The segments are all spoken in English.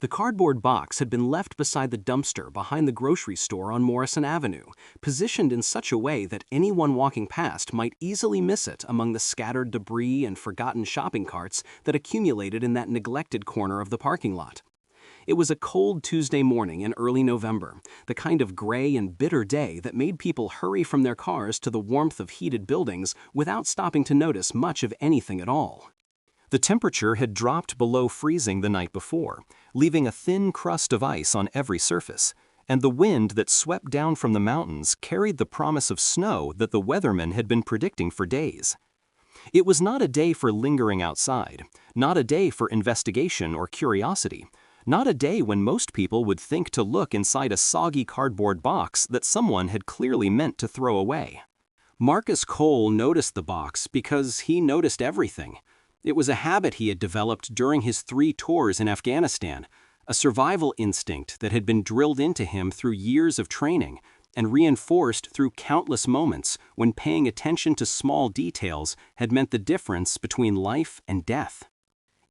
The cardboard box had been left beside the dumpster behind the grocery store on Morrison Avenue, positioned in such a way that anyone walking past might easily miss it among the scattered debris and forgotten shopping carts that accumulated in that neglected corner of the parking lot. It was a cold Tuesday morning in early November, the kind of gray and bitter day that made people hurry from their cars to the warmth of heated buildings without stopping to notice much of anything at all. The temperature had dropped below freezing the night before, leaving a thin crust of ice on every surface, and the wind that swept down from the mountains carried the promise of snow that the weathermen had been predicting for days. It was not a day for lingering outside, not a day for investigation or curiosity, not a day when most people would think to look inside a soggy cardboard box that someone had clearly meant to throw away. Marcus Cole noticed the box because he noticed everything. It was a habit he had developed during his 3 tours in Afghanistan, a survival instinct that had been drilled into him through years of training and reinforced through countless moments when paying attention to small details had meant the difference between life and death.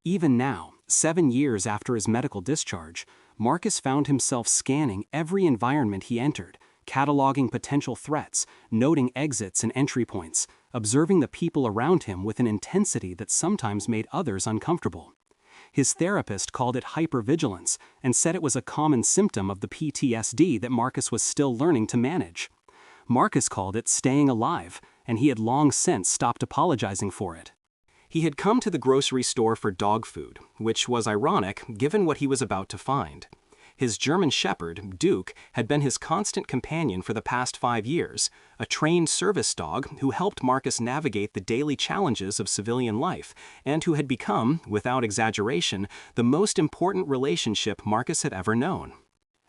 Even now, 7 years after his medical discharge, Marcus found himself scanning every environment he entered, cataloging potential threats, noting exits and entry points, observing the people around him with an intensity that sometimes made others uncomfortable. His therapist called it hypervigilance and said it was a common symptom of the PTSD that Marcus was still learning to manage. Marcus called it staying alive, and he had long since stopped apologizing for it. He had come to the grocery store for dog food, which was ironic given what he was about to find. His German shepherd, Duke, had been his constant companion for the past 5 years, a trained service dog who helped Marcus navigate the daily challenges of civilian life, and who had become, without exaggeration, the most important relationship Marcus had ever known.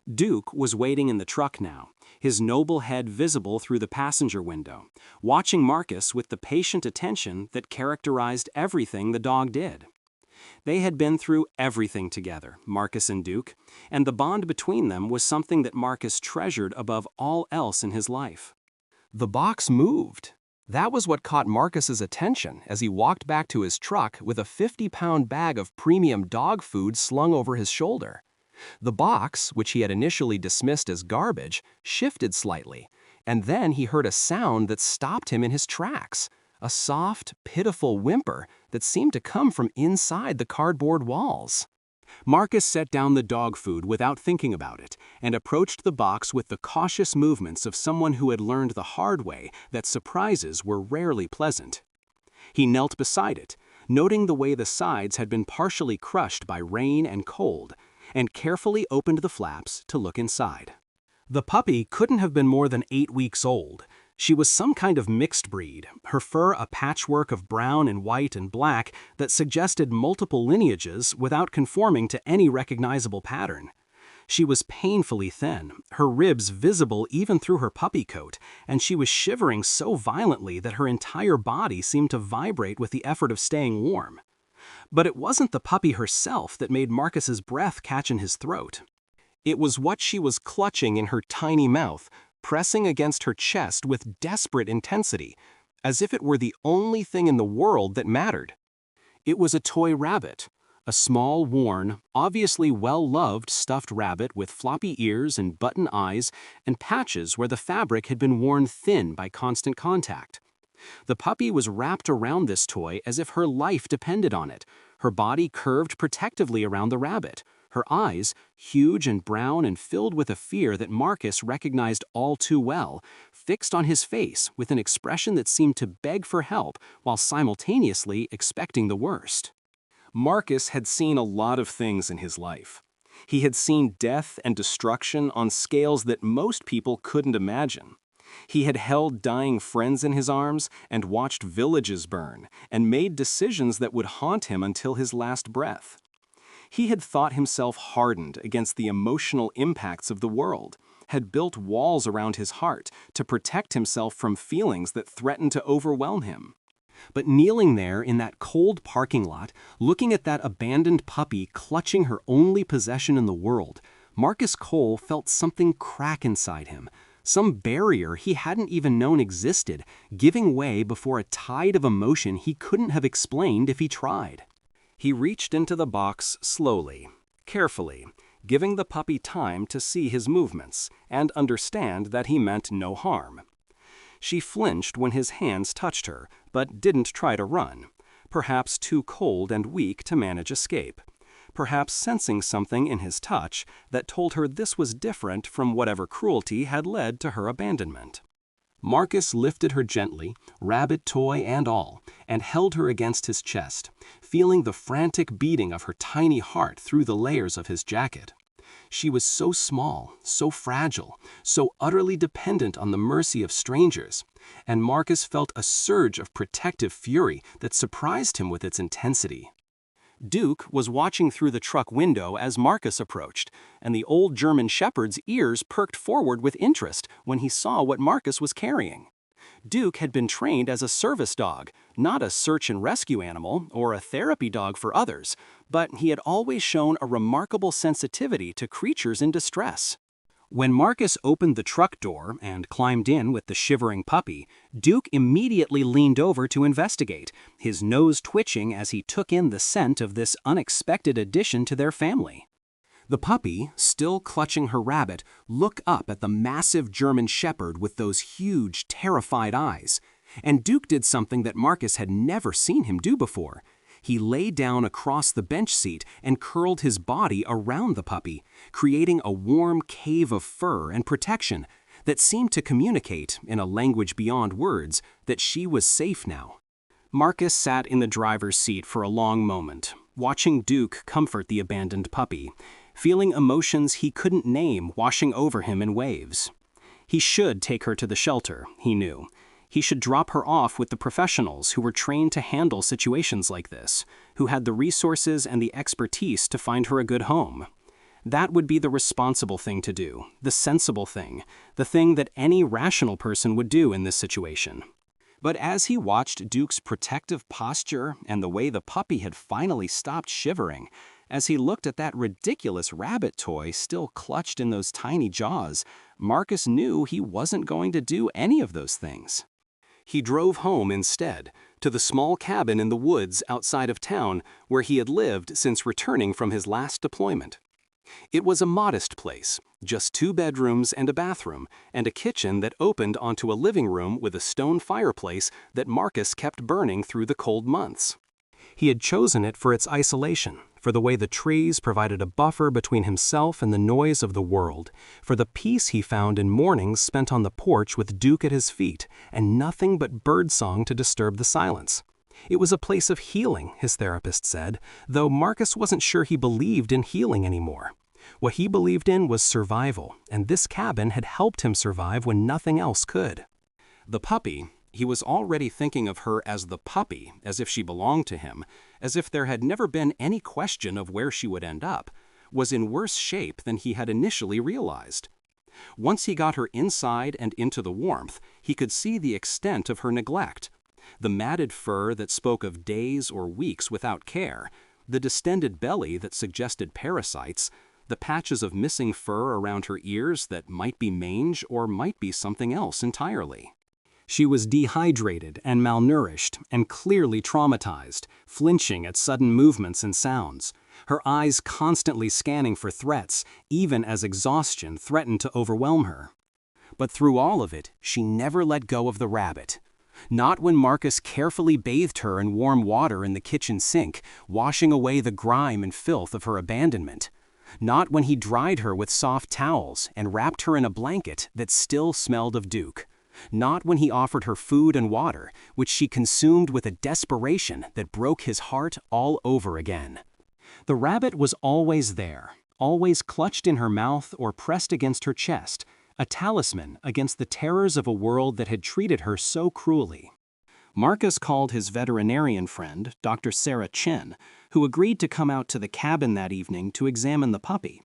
Duke was waiting in the truck now, his noble head visible through the passenger window, watching Marcus with the patient attention that characterized everything the dog did. They had been through everything together, Marcus and Duke, and the bond between them was something that Marcus treasured above all else in his life. The box moved. That was what caught Marcus's attention as he walked back to his truck with a 50-pound bag of premium dog food slung over his shoulder. The box, which he had initially dismissed as garbage, shifted slightly, and then he heard a sound that stopped him in his tracks. A soft, pitiful whimper that seemed to come from inside the cardboard walls. Marcus set down the dog food without thinking about it and approached the box with the cautious movements of someone who had learned the hard way that surprises were rarely pleasant. He knelt beside it, noting the way the sides had been partially crushed by rain and cold, and carefully opened the flaps to look inside. The puppy couldn't have been more than 8 weeks old. She was some kind of mixed breed, her fur a patchwork of brown and white and black that suggested multiple lineages without conforming to any recognizable pattern. She was painfully thin, her ribs visible even through her puppy coat, and she was shivering so violently that her entire body seemed to vibrate with the effort of staying warm. But it wasn't the puppy herself that made Marcus's breath catch in his throat. It was what she was clutching in her tiny mouth, pressing against her chest with desperate intensity, as if it were the only thing in the world that mattered. It was a toy rabbit, a small, worn, obviously well-loved stuffed rabbit with floppy ears and button eyes and patches where the fabric had been worn thin by constant contact. The puppy was wrapped around this toy as if her life depended on it, her body curved protectively around the rabbit, her eyes, huge and brown and filled with a fear that Marcus recognized all too well, fixed on his face with an expression that seemed to beg for help while simultaneously expecting the worst. Marcus had seen a lot of things in his life. He had seen death and destruction on scales that most people couldn't imagine. He had held dying friends in his arms and watched villages burn and made decisions that would haunt him until his last breath. He had thought himself hardened against the emotional impacts of the world, had built walls around his heart to protect himself from feelings that threatened to overwhelm him. But kneeling there in that cold parking lot, looking at that abandoned puppy clutching her only possession in the world, Marcus Cole felt something crack inside him, some barrier he hadn't even known existed, giving way before a tide of emotion he couldn't have explained if he tried. He reached into the box slowly, carefully, giving the puppy time to see his movements and understand that he meant no harm. She flinched when his hands touched her, but didn't try to run, perhaps too cold and weak to manage escape, perhaps sensing something in his touch that told her this was different from whatever cruelty had led to her abandonment. Marcus lifted her gently, rabbit toy and all, and held her against his chest, feeling the frantic beating of her tiny heart through the layers of his jacket. She was so small, so fragile, so utterly dependent on the mercy of strangers, and Marcus felt a surge of protective fury that surprised him with its intensity. Duke was watching through the truck window as Marcus approached, and the old German shepherd's ears perked forward with interest when he saw what Marcus was carrying. Duke had been trained as a service dog, not a search and rescue animal or a therapy dog for others, but he had always shown a remarkable sensitivity to creatures in distress. When Marcus opened the truck door and climbed in with the shivering puppy, Duke immediately leaned over to investigate, his nose twitching as he took in the scent of this unexpected addition to their family. The puppy, still clutching her rabbit, looked up at the massive German shepherd with those huge, terrified eyes, and Duke did something that Marcus had never seen him do before. He lay down across the bench seat and curled his body around the puppy, creating a warm cave of fur and protection that seemed to communicate, in a language beyond words, that she was safe now. Marcus sat in the driver's seat for a long moment, watching Duke comfort the abandoned puppy, feeling emotions he couldn't name washing over him in waves. He should take her to the shelter, he knew. He should drop her off with the professionals who were trained to handle situations like this, who had the resources and the expertise to find her a good home. That would be the responsible thing to do, the sensible thing, the thing that any rational person would do in this situation. But as he watched Duke's protective posture and the way the puppy had finally stopped shivering, as he looked at that ridiculous rabbit toy still clutched in those tiny jaws, Marcus knew he wasn't going to do any of those things. He drove home instead, to the small cabin in the woods outside of town where he had lived since returning from his last deployment. It was a modest place, just 2 bedrooms and a bathroom, and a kitchen that opened onto a living room with a stone fireplace that Marcus kept burning through the cold months. He had chosen it for its isolation, for the way the trees provided a buffer between himself and the noise of the world, for the peace he found in mornings spent on the porch with Duke at his feet, and nothing but birdsong to disturb the silence. It was a place of healing, his therapist said, though Marcus wasn't sure he believed in healing anymore. What he believed in was survival, and this cabin had helped him survive when nothing else could. The puppy, he was already thinking of her as the puppy, as if she belonged to him, as if there had never been any question of where she would end up, was in worse shape than he had initially realized. Once he got her inside and into the warmth, he could see the extent of her neglect. The matted fur that spoke of days or weeks without care, the distended belly that suggested parasites, the patches of missing fur around her ears that might be mange or might be something else entirely. She was dehydrated and malnourished and clearly traumatized, flinching at sudden movements and sounds, her eyes constantly scanning for threats, even as exhaustion threatened to overwhelm her. But through all of it, she never let go of the rabbit. Not when Marcus carefully bathed her in warm water in the kitchen sink, washing away the grime and filth of her abandonment. Not when he dried her with soft towels and wrapped her in a blanket that still smelled of Duke. Not when he offered her food and water, which she consumed with a desperation that broke his heart all over again. The rabbit was always there, always clutched in her mouth or pressed against her chest, a talisman against the terrors of a world that had treated her so cruelly. Marcus called his veterinarian friend, Dr. Sarah Chen, who agreed to come out to the cabin that evening to examine the puppy.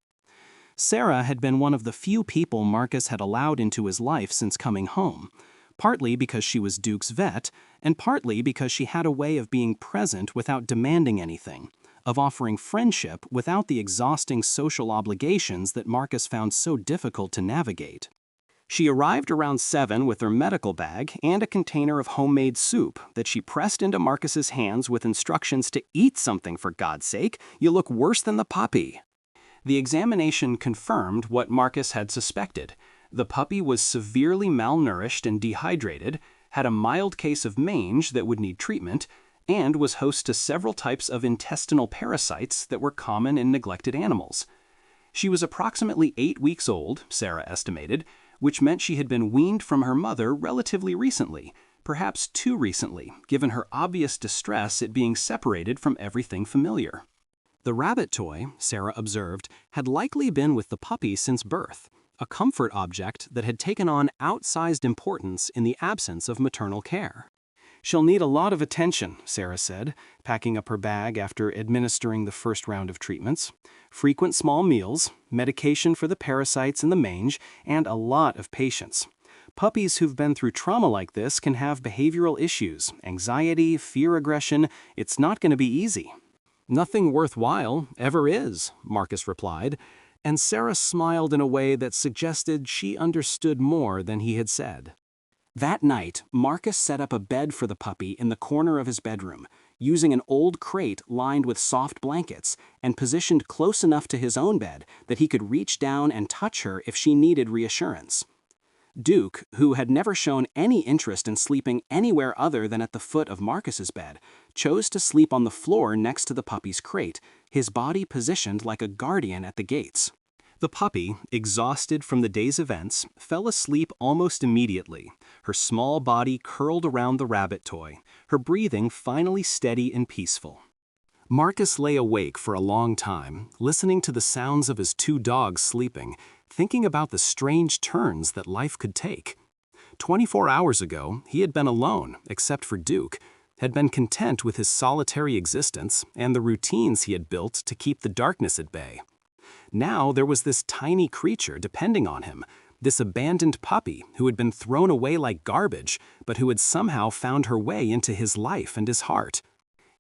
Sarah had been one of the few people Marcus had allowed into his life since coming home, partly because she was Duke's vet, and partly because she had a way of being present without demanding anything, of offering friendship without the exhausting social obligations that Marcus found so difficult to navigate. She arrived around 7 with her medical bag and a container of homemade soup that she pressed into Marcus's hands with instructions to eat something for God's sake. You look worse than the puppy. The examination confirmed what Marcus had suspected. The puppy was severely malnourished and dehydrated, had a mild case of mange that would need treatment, and was host to several types of intestinal parasites that were common in neglected animals. She was approximately 8 weeks old, Sarah estimated, which meant she had been weaned from her mother relatively recently, perhaps too recently, given her obvious distress at being separated from everything familiar. The rabbit toy, Sarah observed, had likely been with the puppy since birth, a comfort object that had taken on outsized importance in the absence of maternal care. "She'll need a lot of attention," Sarah said, packing up her bag after administering the first round of treatments. "Frequent small meals, medication for the parasites and the mange, and a lot of patience. Puppies who've been through trauma like this can have behavioral issues, anxiety, fear aggression. It's not going to be easy." "Nothing worthwhile ever is," Marcus replied, and Sarah smiled in a way that suggested she understood more than he had said. That night, Marcus set up a bed for the puppy in the corner of his bedroom, using an old crate lined with soft blankets and positioned close enough to his own bed that he could reach down and touch her if she needed reassurance. Duke, who had never shown any interest in sleeping anywhere other than at the foot of Marcus's bed, chose to sleep on the floor next to the puppy's crate, his body positioned like a guardian at the gates. The puppy, exhausted from the day's events, fell asleep almost immediately, her small body curled around the rabbit toy, her breathing finally steady and peaceful. Marcus lay awake for a long time, listening to the sounds of his 2 dogs sleeping, thinking about the strange turns that life could take. 24 hours ago, he had been alone, except for Duke, had been content with his solitary existence and the routines he had built to keep the darkness at bay. Now there was this tiny creature depending on him, this abandoned puppy who had been thrown away like garbage, but who had somehow found her way into his life and his heart.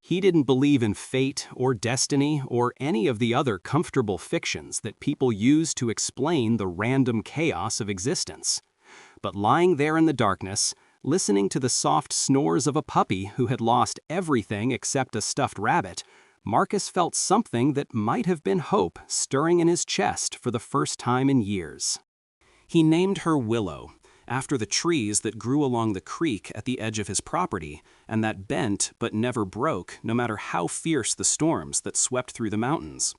He didn't believe in fate or destiny or any of the other comfortable fictions that people use to explain the random chaos of existence. But lying there in the darkness, listening to the soft snores of a puppy who had lost everything except a stuffed rabbit, Marcus felt something that might have been hope stirring in his chest for the first time in years. He named her Willow, after the trees that grew along the creek at the edge of his property and that bent but never broke no matter how fierce the storms that swept through the mountains.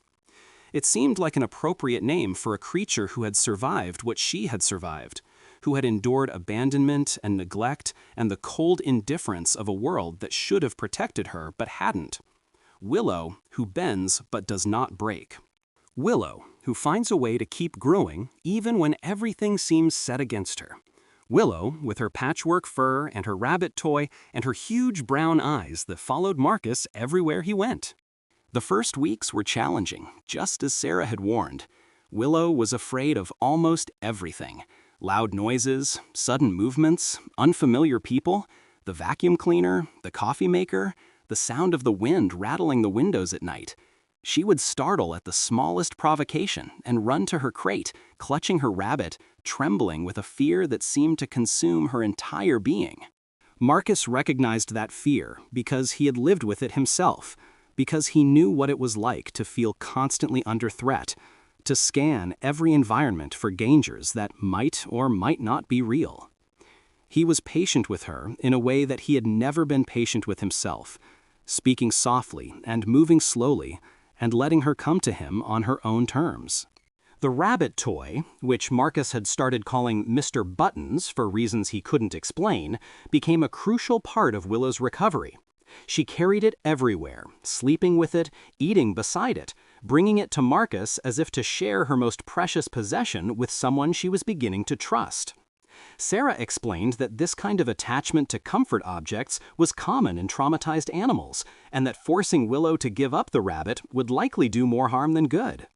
It seemed like an appropriate name for a creature who had survived what she had survived, who had endured abandonment and neglect and the cold indifference of a world that should have protected her but hadn't. Willow, who bends but does not break. Willow, who finds a way to keep growing even when everything seems set against her. Willow, with her patchwork fur and her rabbit toy and her huge brown eyes that followed Marcus everywhere he went. The first weeks were challenging, just as Sarah had warned. Willow was afraid of almost everything. Loud noises, sudden movements, unfamiliar people, the vacuum cleaner, the coffee maker, the sound of the wind rattling the windows at night. She would startle at the smallest provocation and run to her crate, clutching her rabbit, trembling with a fear that seemed to consume her entire being. Marcus recognized that fear because he had lived with it himself, because he knew what it was like to feel constantly under threat, to scan every environment for dangers that might or might not be real. He was patient with her in a way that he had never been patient with himself, speaking softly and moving slowly, and letting her come to him on her own terms. The rabbit toy, which Marcus had started calling Mr. Buttons for reasons he couldn't explain, became a crucial part of Willow's recovery. She carried it everywhere, sleeping with it, eating beside it, bringing it to Marcus as if to share her most precious possession with someone she was beginning to trust. Sarah explained that this kind of attachment to comfort objects was common in traumatized animals, and that forcing Willow to give up the rabbit would likely do more harm than good.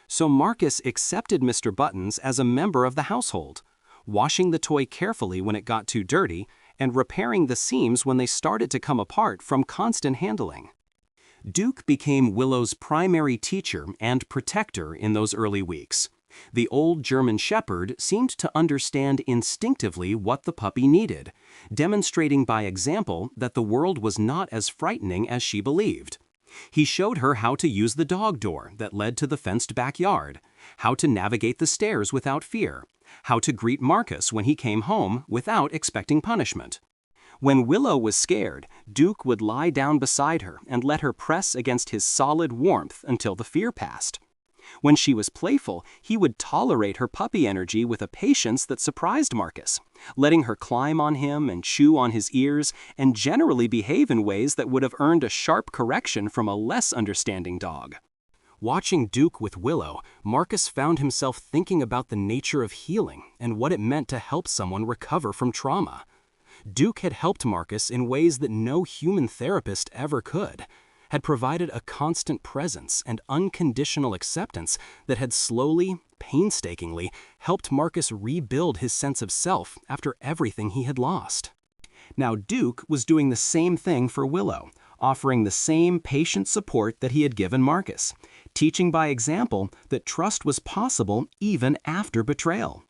So Marcus accepted Mr. Buttons as a member of the household, washing the toy carefully when it got too dirty, and repairing the seams when they started to come apart from constant handling. Duke became Willow's primary teacher and protector in those early weeks. The old German Shepherd seemed to understand instinctively what the puppy needed, demonstrating by example that the world was not as frightening as she believed. He showed her how to use the dog door that led to the fenced backyard, how to navigate the stairs without fear, how to greet Marcus when he came home without expecting punishment. When Willow was scared, Duke would lie down beside her and let her press against his solid warmth until the fear passed. When she was playful, he would tolerate her puppy energy with a patience that surprised Marcus, letting her climb on him and chew on his ears and generally behave in ways that would have earned a sharp correction from a less understanding dog. Watching Duke with Willow, Marcus found himself thinking about the nature of healing and what it meant to help someone recover from trauma. Duke had helped Marcus in ways that no human therapist ever could, had provided a constant presence and unconditional acceptance that had slowly, painstakingly, helped Marcus rebuild his sense of self after everything he had lost. Now Duke was doing the same thing for Willow, offering the same patient support that he had given Marcus, teaching by example that trust was possible even after betrayal.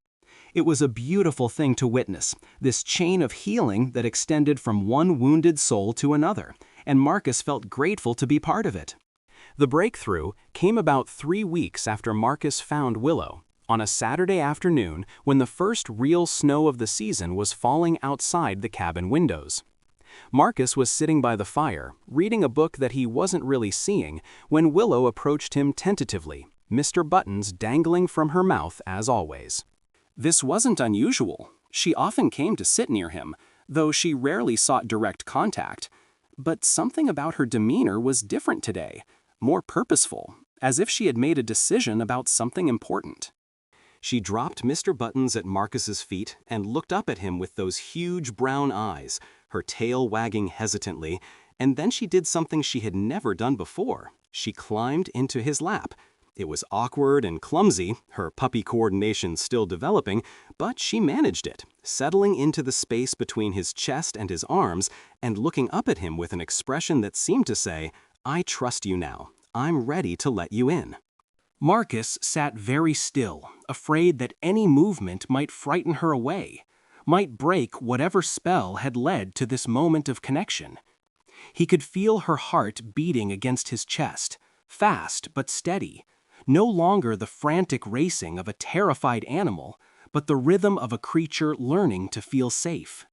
It was a beautiful thing to witness, this chain of healing that extended from one wounded soul to another, and Marcus felt grateful to be part of it. The breakthrough came about 3 weeks after Marcus found Willow, on a Saturday afternoon when the first real snow of the season was falling outside the cabin windows. Marcus was sitting by the fire, reading a book that he wasn't really seeing, when Willow approached him tentatively, Mr. Buttons dangling from her mouth as always. This wasn't unusual. She often came to sit near him, though she rarely sought direct contact. But something about her demeanor was different today, more purposeful, as if she had made a decision about something important. She dropped Mr. Buttons at Marcus's feet and looked up at him with those huge brown eyes, her tail wagging hesitantly, and then she did something she had never done before. She climbed into his lap. It was awkward and clumsy, her puppy coordination still developing, but she managed it, settling into the space between his chest and his arms and looking up at him with an expression that seemed to say, "I trust you now. I'm ready to let you in." Marcus sat very still, afraid that any movement might frighten her away, might break whatever spell had led to this moment of connection. He could feel her heart beating against his chest, fast but steady, no longer the frantic racing of a terrified animal, but the rhythm of a creature learning to feel safe.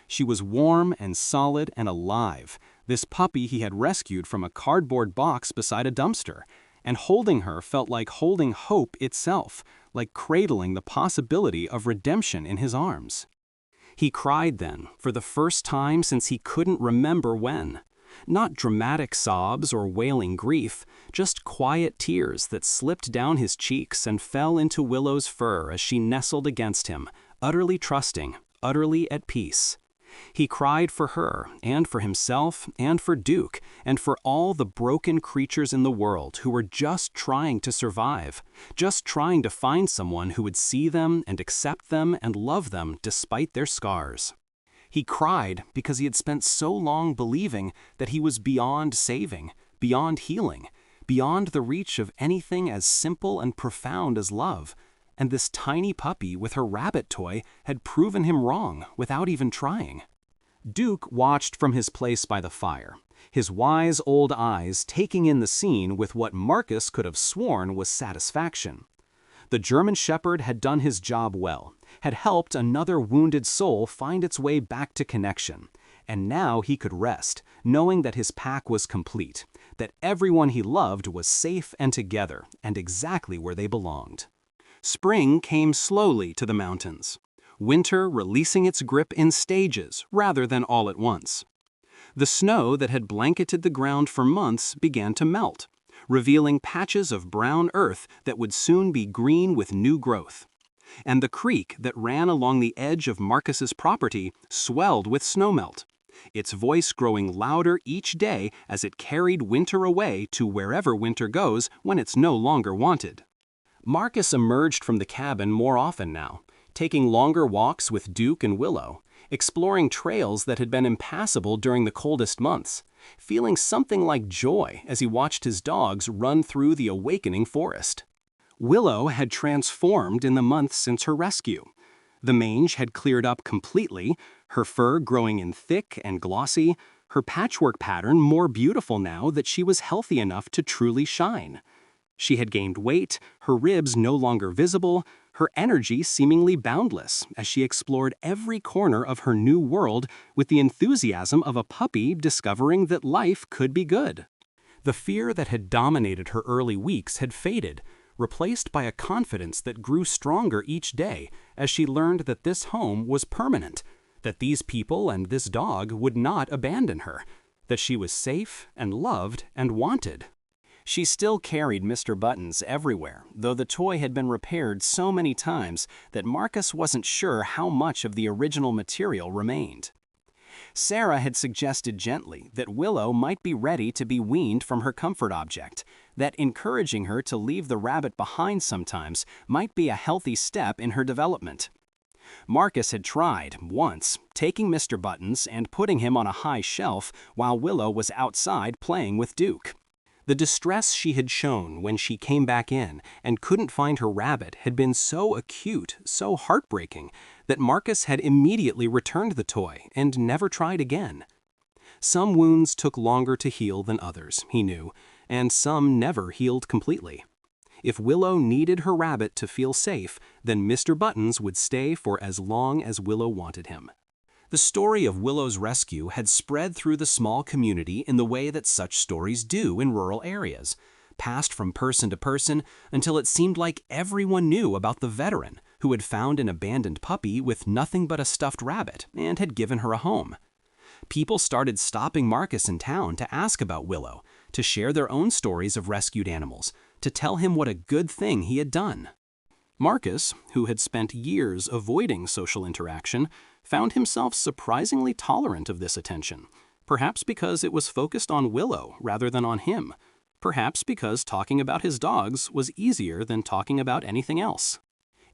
She was warm and solid and alive, this puppy he had rescued from a cardboard box beside a dumpster, and holding her felt like holding hope itself, like cradling the possibility of redemption in his arms. He cried then, for the first time since he couldn't remember when. Not dramatic sobs or wailing grief, just quiet tears that slipped down his cheeks and fell into Willow's fur as she nestled against him, utterly trusting, utterly at peace. He cried for her, and for himself, and for Duke, and for all the broken creatures in the world who were just trying to survive, just trying to find someone who would see them and accept them and love them despite their scars. He cried because he had spent so long believing that he was beyond saving, beyond healing, beyond the reach of anything as simple and profound as love, and this tiny puppy with her rabbit toy had proven him wrong without even trying. Duke watched from his place by the fire, his wise old eyes taking in the scene with what Marcus could have sworn was satisfaction. The German Shepherd had done his job well, had helped another wounded soul find its way back to connection, and now he could rest, knowing that his pack was complete, that everyone he loved was safe and together, and exactly where they belonged. Spring came slowly to the mountains, winter releasing its grip in stages rather than all at once. The snow that had blanketed the ground for months began to melt, revealing patches of brown earth that would soon be green with new growth. And the creek that ran along the edge of Marcus's property swelled with snowmelt, its voice growing louder each day as it carried winter away to wherever winter goes when it's no longer wanted. Marcus emerged from the cabin more often now, taking longer walks with Duke and Willow, exploring trails that had been impassable during the coldest months, feeling something like joy as he watched his dogs run through the awakening forest. Willow had transformed in the months since her rescue. The mange had cleared up completely, her fur growing in thick and glossy, her patchwork pattern more beautiful now that she was healthy enough to truly shine. She had gained weight, her ribs no longer visible, her energy seemingly boundless as she explored every corner of her new world with the enthusiasm of a puppy discovering that life could be good. The fear that had dominated her early weeks had faded, replaced by a confidence that grew stronger each day as she learned that this home was permanent, that these people and this dog would not abandon her, that she was safe and loved and wanted. She still carried Mr. Buttons everywhere, though the toy had been repaired so many times that Marcus wasn't sure how much of the original material remained. Sarah had suggested gently that Willow might be ready to be weaned from her comfort object, that encouraging her to leave the rabbit behind sometimes might be a healthy step in her development. Marcus had tried, once, taking Mr. Buttons and putting him on a high shelf while Willow was outside playing with Duke. The distress she had shown when she came back in and couldn't find her rabbit had been so acute, so heartbreaking, that Marcus had immediately returned the toy and never tried again. Some wounds took longer to heal than others, he knew, and some never healed completely. If Willow needed her rabbit to feel safe, then Mr. Buttons would stay for as long as Willow wanted him. The story of Willow's rescue had spread through the small community in the way that such stories do in rural areas, passed from person to person until it seemed like everyone knew about the veteran who had found an abandoned puppy with nothing but a stuffed rabbit and had given her a home. People started stopping Marcus in town to ask about Willow, to share their own stories of rescued animals, to tell him what a good thing he had done. Marcus, who had spent years avoiding social interaction, found himself surprisingly tolerant of this attention, perhaps because it was focused on Willow rather than on him, perhaps because talking about his dogs was easier than talking about anything else.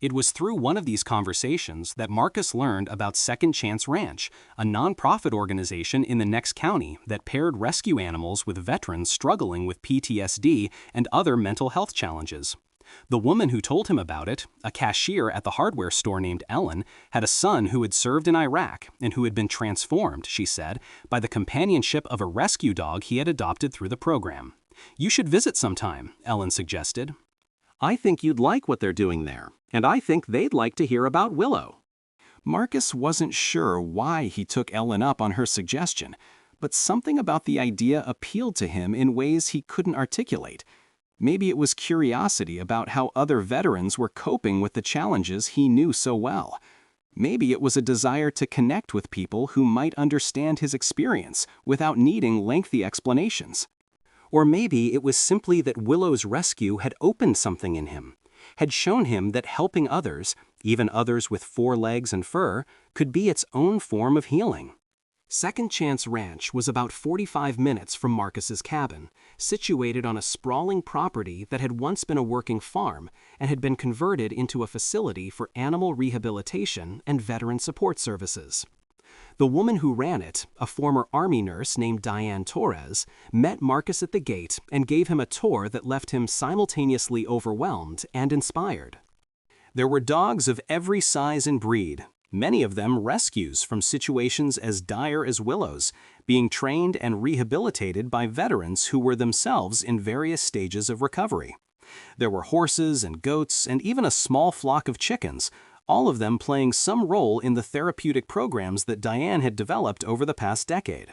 It was through one of these conversations that Marcus learned about Second Chance Ranch, a nonprofit organization in the next county that paired rescue animals with veterans struggling with PTSD and other mental health challenges. The woman who told him about it, a cashier at the hardware store named Ellen, had a son who had served in Iraq and who had been transformed, she said, by the companionship of a rescue dog he had adopted through the program. "You should visit sometime," Ellen suggested. "I think you'd like what they're doing there, and I think they'd like to hear about Willow." Marcus wasn't sure why he took Ellen up on her suggestion, but something about the idea appealed to him in ways he couldn't articulate. Maybe it was curiosity about how other veterans were coping with the challenges he knew so well. Maybe it was a desire to connect with people who might understand his experience without needing lengthy explanations. Or maybe it was simply that Willow's rescue had opened something in him, had shown him that helping others, even others with 4 legs and fur, could be its own form of healing. Second Chance Ranch was about 45 minutes from Marcus's cabin, situated on a sprawling property that had once been a working farm and had been converted into a facility for animal rehabilitation and veteran support services. The woman who ran it, a former Army nurse named Diane Torres, met Marcus at the gate and gave him a tour that left him simultaneously overwhelmed and inspired. There were dogs of every size and breed, many of them rescues from situations as dire as Willow's, being trained and rehabilitated by veterans who were themselves in various stages of recovery. There were horses and goats and even a small flock of chickens, all of them playing some role in the therapeutic programs that Diane had developed over the past decade.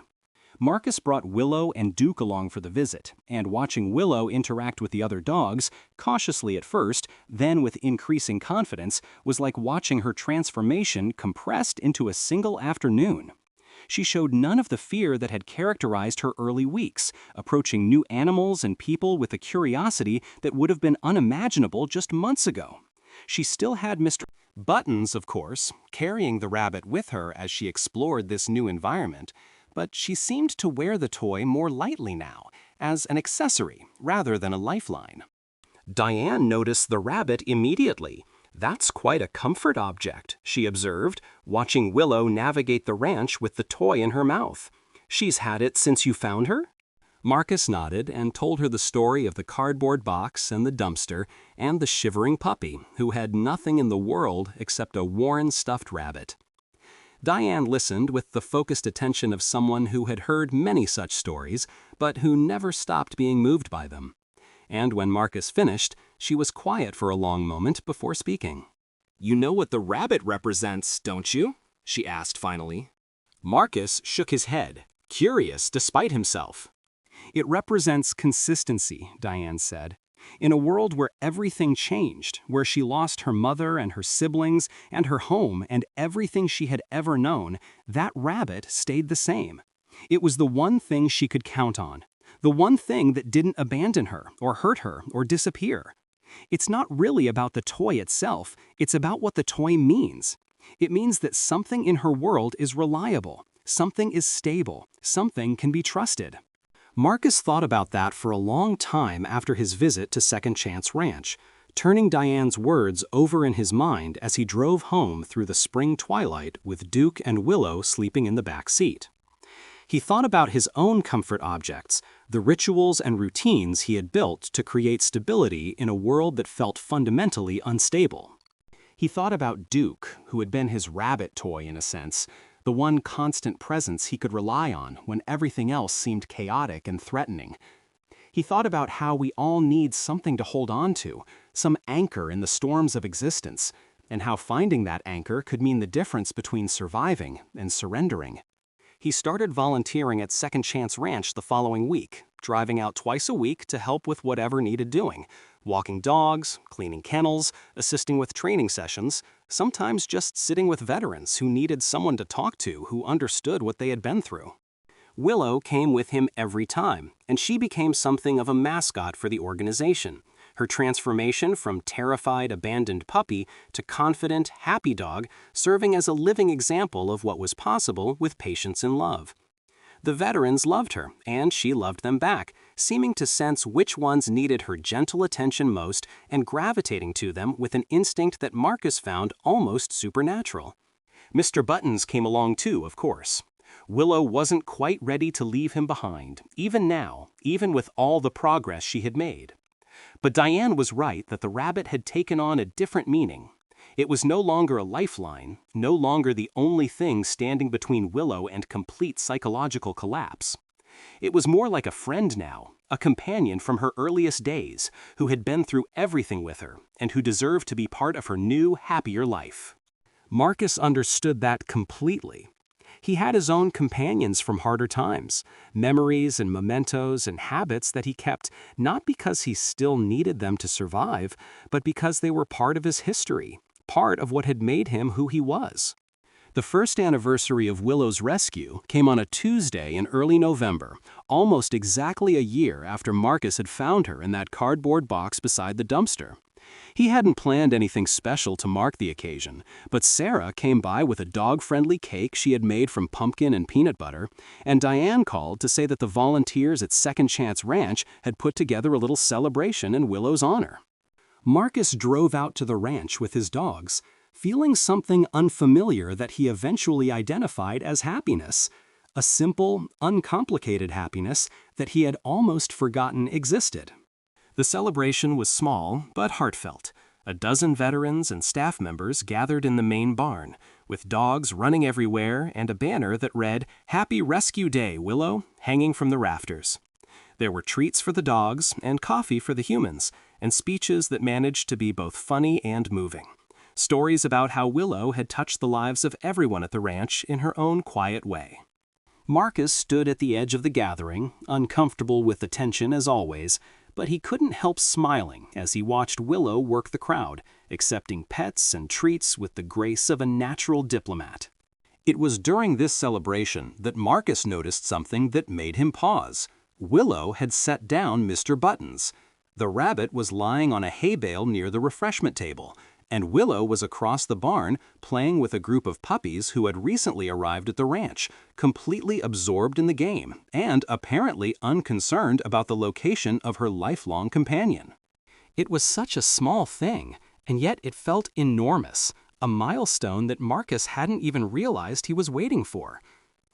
Marcus brought Willow and Duke along for the visit, and watching Willow interact with the other dogs, cautiously at first, then with increasing confidence, was like watching her transformation compressed into a single afternoon. She showed none of the fear that had characterized her early weeks, approaching new animals and people with a curiosity that would have been unimaginable just months ago. She still had Mr. Buttons, of course, carrying the rabbit with her as she explored this new environment, but she seemed to wear the toy more lightly now, as an accessory rather than a lifeline. Diane noticed the rabbit immediately. "That's quite a comfort object," she observed, watching Willow navigate the ranch with the toy in her mouth. "She's had it since you found her?" Marcus nodded and told her the story of the cardboard box and the dumpster and the shivering puppy who had nothing in the world except a worn stuffed rabbit. Diane listened with the focused attention of someone who had heard many such stories, but who never stopped being moved by them. And when Marcus finished, she was quiet for a long moment before speaking. "You know what the rabbit represents, don't you?" she asked finally. Marcus shook his head, curious despite himself. "It represents consistency," Diane said. "In a world where everything changed, where she lost her mother and her siblings and her home and everything she had ever known, that rabbit stayed the same. It was the one thing she could count on, the one thing that didn't abandon her or hurt her or disappear. It's not really about the toy itself, it's about what the toy means. It means that something in her world is reliable, something is stable, something can be trusted." Marcus thought about that for a long time after his visit to Second Chance Ranch, turning Diane's words over in his mind as he drove home through the spring twilight with Duke and Willow sleeping in the back seat. He thought about his own comfort objects, the rituals and routines he had built to create stability in a world that felt fundamentally unstable. He thought about Duke, who had been his rabbit toy in a sense, the one constant presence he could rely on when everything else seemed chaotic and threatening. He thought about how we all need something to hold on to, some anchor in the storms of existence, and how finding that anchor could mean the difference between surviving and surrendering. He started volunteering at Second Chance Ranch the following week, driving out twice a week to help with whatever needed doing, walking dogs, cleaning kennels, assisting with training sessions, sometimes just sitting with veterans who needed someone to talk to who understood what they had been through. Willow came with him every time, and she became something of a mascot for the organization. Her transformation from terrified, abandoned puppy to confident, happy dog serving as a living example of what was possible with patience and love. The veterans loved her, and she loved them back, seeming to sense which ones needed her gentle attention most and gravitating to them with an instinct that Marcus found almost supernatural. Mr. Buttons came along too, of course. Willow wasn't quite ready to leave him behind, even now, even with all the progress she had made. But Diane was right that the rabbit had taken on a different meaning. It was no longer a lifeline, no longer the only thing standing between Willow and complete psychological collapse. It was more like a friend now, a companion from her earliest days, who had been through everything with her and who deserved to be part of her new, happier life. Marcus understood that completely. He had his own companions from harder times, memories and mementos and habits that he kept not because he still needed them to survive, but because they were part of his history, part of what had made him who he was. The first anniversary of Willow's rescue came on a Tuesday in early November, almost exactly a year after Marcus had found her in that cardboard box beside the dumpster. He hadn't planned anything special to mark the occasion, but Sarah came by with a dog-friendly cake she had made from pumpkin and peanut butter, and Diane called to say that the volunteers at Second Chance Ranch had put together a little celebration in Willow's honor. Marcus drove out to the ranch with his dogs, feeling something unfamiliar that he eventually identified as happiness, a simple, uncomplicated happiness that he had almost forgotten existed. The celebration was small but heartfelt. A dozen veterans and staff members gathered in the main barn, with dogs running everywhere and a banner that read, "Happy Rescue Day, Willow," hanging from the rafters. There were treats for the dogs and coffee for the humans, and speeches that managed to be both funny and moving. Stories about how Willow had touched the lives of everyone at the ranch in her own quiet way. Marcus stood at the edge of the gathering, uncomfortable with the tension as always, but he couldn't help smiling as he watched Willow work the crowd, accepting pets and treats with the grace of a natural diplomat. It was during this celebration that Marcus noticed something that made him pause. Willow had set down Mr. Buttons. The rabbit was lying on a hay bale near the refreshment table, and Willow was across the barn playing with a group of puppies who had recently arrived at the ranch, completely absorbed in the game and apparently unconcerned about the location of her lifelong companion. It was such a small thing, and yet it felt enormous, a milestone that Marcus hadn't even realized he was waiting for.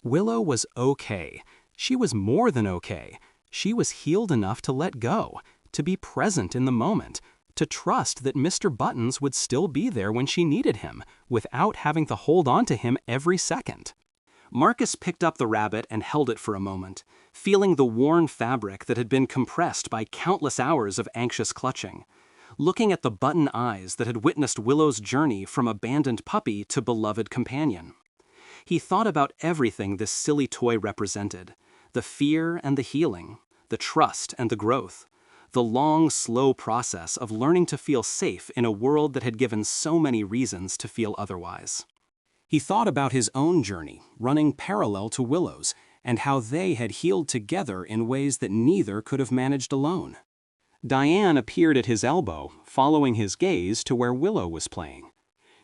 Willow was okay. She was more than okay. She was healed enough to let go, to be present in the moment, to trust that Mr. Buttons would still be there when she needed him, without having to hold on to him every second. Marcus picked up the rabbit and held it for a moment, feeling the worn fabric that had been compressed by countless hours of anxious clutching, looking at the button eyes that had witnessed Willow's journey from abandoned puppy to beloved companion. He thought about everything this silly toy represented, the fear and the healing, the trust and the growth, the long, slow process of learning to feel safe in a world that had given so many reasons to feel otherwise. He thought about his own journey, running parallel to Willow's, and how they had healed together in ways that neither could have managed alone. Diane appeared at his elbow, following his gaze to where Willow was playing.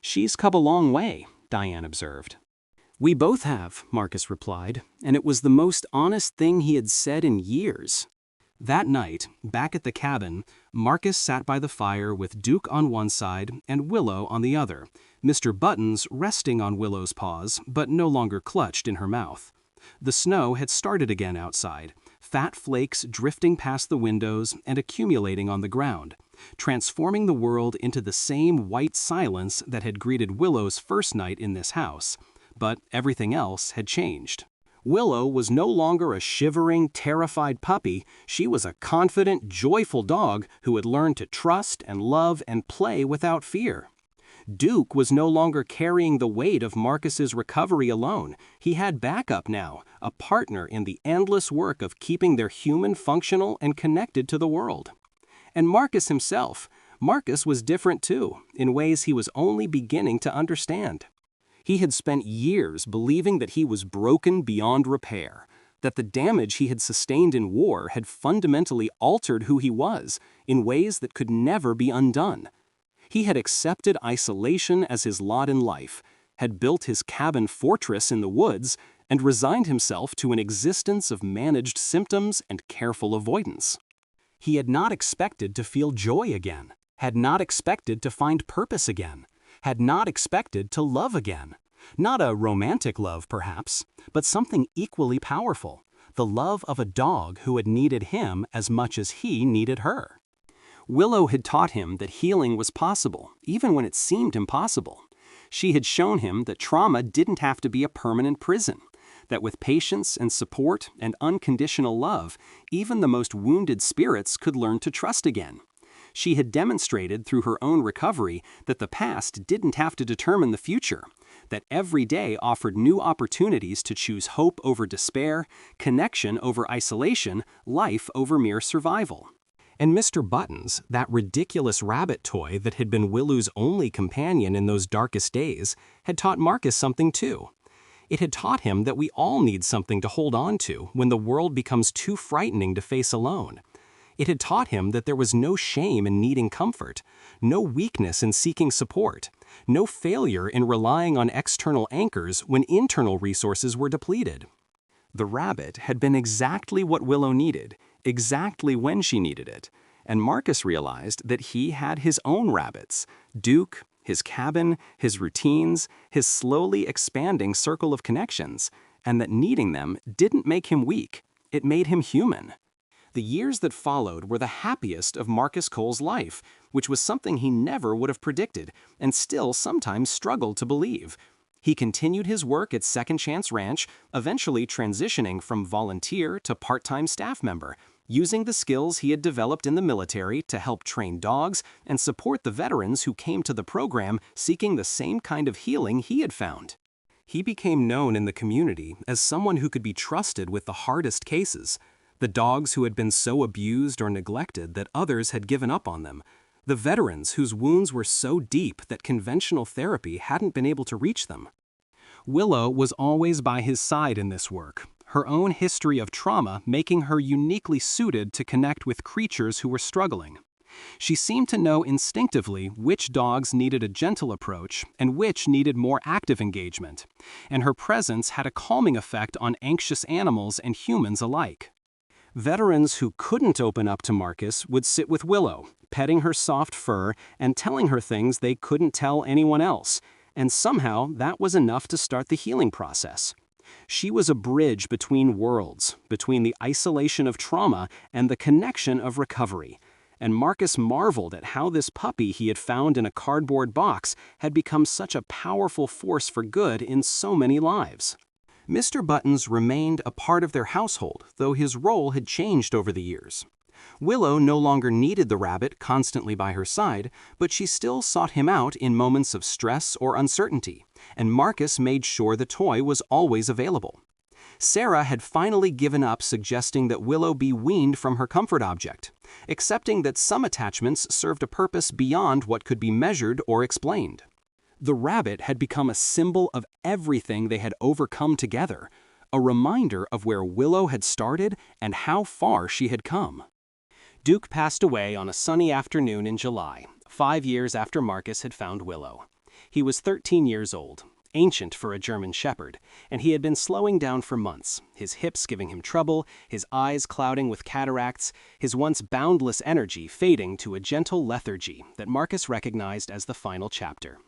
"She's come a long way," Diane observed. "We both have," Marcus replied, and it was the most honest thing he had said in years. That night, back at the cabin, Marcus sat by the fire with Duke on one side and Willow on the other, Mr. Buttons resting on Willow's paws, but no longer clutched in her mouth. The snow had started again outside, fat flakes drifting past the windows and accumulating on the ground, transforming the world into the same white silence that had greeted Willow's first night in this house. But everything else had changed. Willow was no longer a shivering, terrified puppy. She was a confident, joyful dog who had learned to trust and love and play without fear. Duke was no longer carrying the weight of Marcus's recovery alone. He had backup now, a partner in the endless work of keeping their human functional and connected to the world. And Marcus himself. Marcus was different too, in ways he was only beginning to understand. He had spent years believing that he was broken beyond repair, that the damage he had sustained in war had fundamentally altered who he was in ways that could never be undone. He had accepted isolation as his lot in life, had built his cabin fortress in the woods, and resigned himself to an existence of managed symptoms and careful avoidance. He had not expected to feel joy again, had not expected to find purpose again, had not expected to love again. Not a romantic love, perhaps, but something equally powerful, the love of a dog who had needed him as much as he needed her. Willow had taught him that healing was possible, even when it seemed impossible. She had shown him that trauma didn't have to be a permanent prison, that with patience and support and unconditional love, even the most wounded spirits could learn to trust again. She had demonstrated through her own recovery that the past didn't have to determine the future, that every day offered new opportunities to choose hope over despair, connection over isolation, life over mere survival. And Mr. Buttons, that ridiculous rabbit toy that had been Willow's only companion in those darkest days, had taught Marcus something too. It had taught him that we all need something to hold on to when the world becomes too frightening to face alone. It had taught him that there was no shame in needing comfort, no weakness in seeking support, no failure in relying on external anchors when internal resources were depleted. The rabbit had been exactly what Willow needed, exactly when she needed it, and Marcus realized that he had his own rabbits, Duke, his cabin, his routines, his slowly expanding circle of connections, and that needing them didn't make him weak, it made him human. The years that followed were the happiest of Marcus Cole's life, which was something he never would have predicted and still sometimes struggled to believe. He continued his work at Second Chance Ranch, eventually transitioning from volunteer to part-time staff member, using the skills he had developed in the military to help train dogs and support the veterans who came to the program seeking the same kind of healing he had found. He became known in the community as someone who could be trusted with the hardest cases, the dogs who had been so abused or neglected that others had given up on them, the veterans whose wounds were so deep that conventional therapy hadn't been able to reach them. Willow was always by his side in this work, her own history of trauma making her uniquely suited to connect with creatures who were struggling. She seemed to know instinctively which dogs needed a gentle approach and which needed more active engagement, and her presence had a calming effect on anxious animals and humans alike. Veterans who couldn't open up to Marcus would sit with Willow, petting her soft fur and telling her things they couldn't tell anyone else, and somehow that was enough to start the healing process. She was a bridge between worlds, between the isolation of trauma and the connection of recovery, and Marcus marveled at how this puppy he had found in a cardboard box had become such a powerful force for good in so many lives. Mr. Buttons remained a part of their household, though his role had changed over the years. Willow no longer needed the rabbit constantly by her side, but she still sought him out in moments of stress or uncertainty, and Marcus made sure the toy was always available. Sarah had finally given up suggesting that Willow be weaned from her comfort object, accepting that some attachments served a purpose beyond what could be measured or explained. The rabbit had become a symbol of everything they had overcome together, a reminder of where Willow had started and how far she had come. Duke passed away on a sunny afternoon in July, 5 years after Marcus had found Willow. He was 13 years old, ancient for a German shepherd, and he had been slowing down for months, his hips giving him trouble, his eyes clouding with cataracts, his once boundless energy fading to a gentle lethargy that Marcus recognized as the final chapter.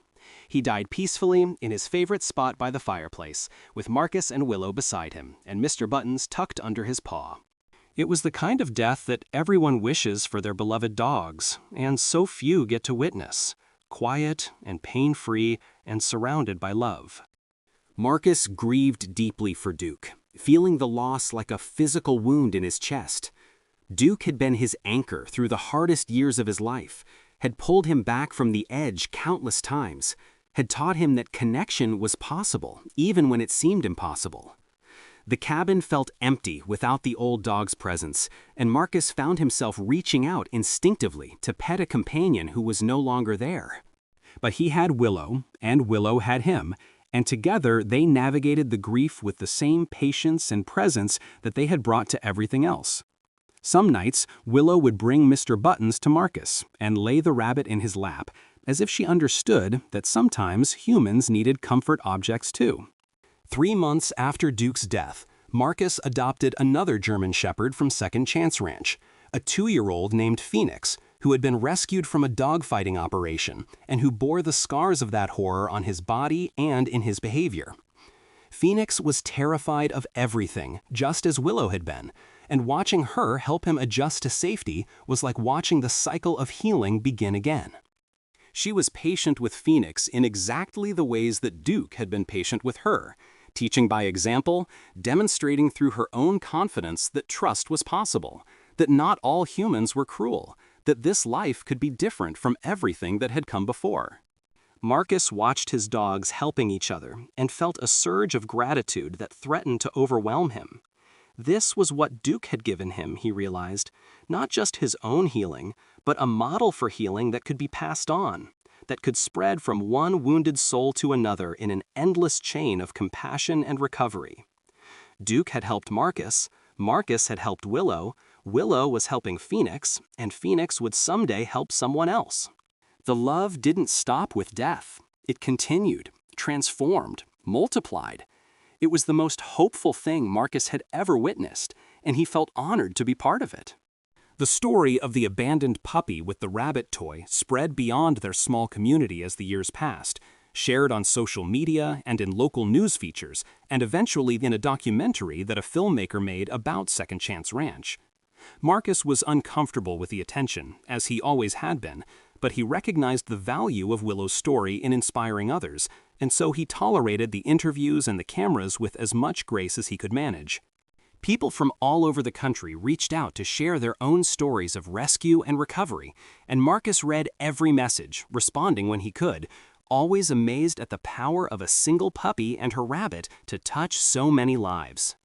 He died peacefully in his favorite spot by the fireplace, with Marcus and Willow beside him, and Mr. Buttons tucked under his paw. It was the kind of death that everyone wishes for their beloved dogs, and so few get to witness, quiet and pain-free and surrounded by love. Marcus grieved deeply for Duke, feeling the loss like a physical wound in his chest. Duke had been his anchor through the hardest years of his life, had pulled him back from the edge countless times, had taught him that connection was possible, even when it seemed impossible. The cabin felt empty without the old dog's presence, and Marcus found himself reaching out instinctively to pet a companion who was no longer there. But he had Willow, and Willow had him, and together they navigated the grief with the same patience and presence that they had brought to everything else. Some nights, Willow would bring Mr. Buttons to Marcus and lay the rabbit in his lap, as if she understood that sometimes humans needed comfort objects too. 3 months after Duke's death, Marcus adopted another German shepherd from Second Chance Ranch, a 2-year-old named Phoenix, who had been rescued from a dogfighting operation and who bore the scars of that horror on his body and in his behavior. Phoenix was terrified of everything, just as Willow had been, and watching her help him adjust to safety was like watching the cycle of healing begin again. She was patient with Phoenix in exactly the ways that Duke had been patient with her, teaching by example, demonstrating through her own confidence that trust was possible, that not all humans were cruel, that this life could be different from everything that had come before. Marcus watched his dogs helping each other and felt a surge of gratitude that threatened to overwhelm him. This was what Duke had given him, he realized, not just his own healing, but a model for healing that could be passed on, that could spread from one wounded soul to another in an endless chain of compassion and recovery. Duke had helped Marcus, Marcus had helped Willow, Willow was helping Phoenix, and Phoenix would someday help someone else. The love didn't stop with death. It continued, transformed, multiplied. It was the most hopeful thing Marcus had ever witnessed, and he felt honored to be part of it. The story of the abandoned puppy with the rabbit toy spread beyond their small community as the years passed, shared on social media and in local news features, and eventually in a documentary that a filmmaker made about Second Chance Ranch. Marcus was uncomfortable with the attention, as he always had been, but he recognized the value of Willow's story in inspiring others, and so he tolerated the interviews and the cameras with as much grace as he could manage. People from all over the country reached out to share their own stories of rescue and recovery, and Marcus read every message, responding when he could, always amazed at the power of a single puppy and her rabbit to touch so many lives.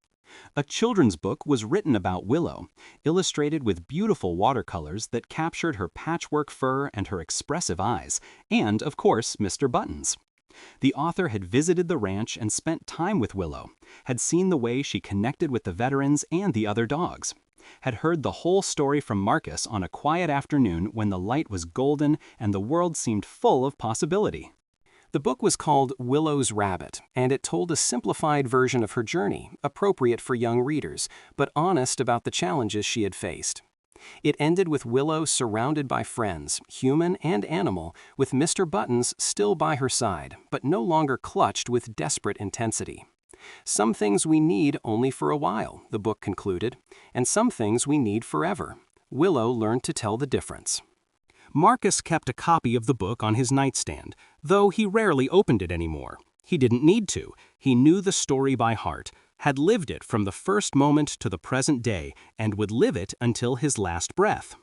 A children's book was written about Willow, illustrated with beautiful watercolors that captured her patchwork fur and her expressive eyes, and, of course, Mr. Buttons. The author had visited the ranch and spent time with Willow, had seen the way she connected with the veterans and the other dogs, had heard the whole story from Marcus on a quiet afternoon when the light was golden and the world seemed full of possibility. The book was called Willow's Rabbit, and it told a simplified version of her journey, appropriate for young readers, but honest about the challenges she had faced. It ended with Willow surrounded by friends, human and animal, with Mr. Buttons still by her side, but no longer clutched with desperate intensity. Some things we need only for a while, the book concluded, and some things we need forever. Willow learned to tell the difference. Marcus kept a copy of the book on his nightstand, though he rarely opened it anymore. He didn't need to. He knew the story by heart, had lived it from the first moment to the present day, and would live it until his last breath.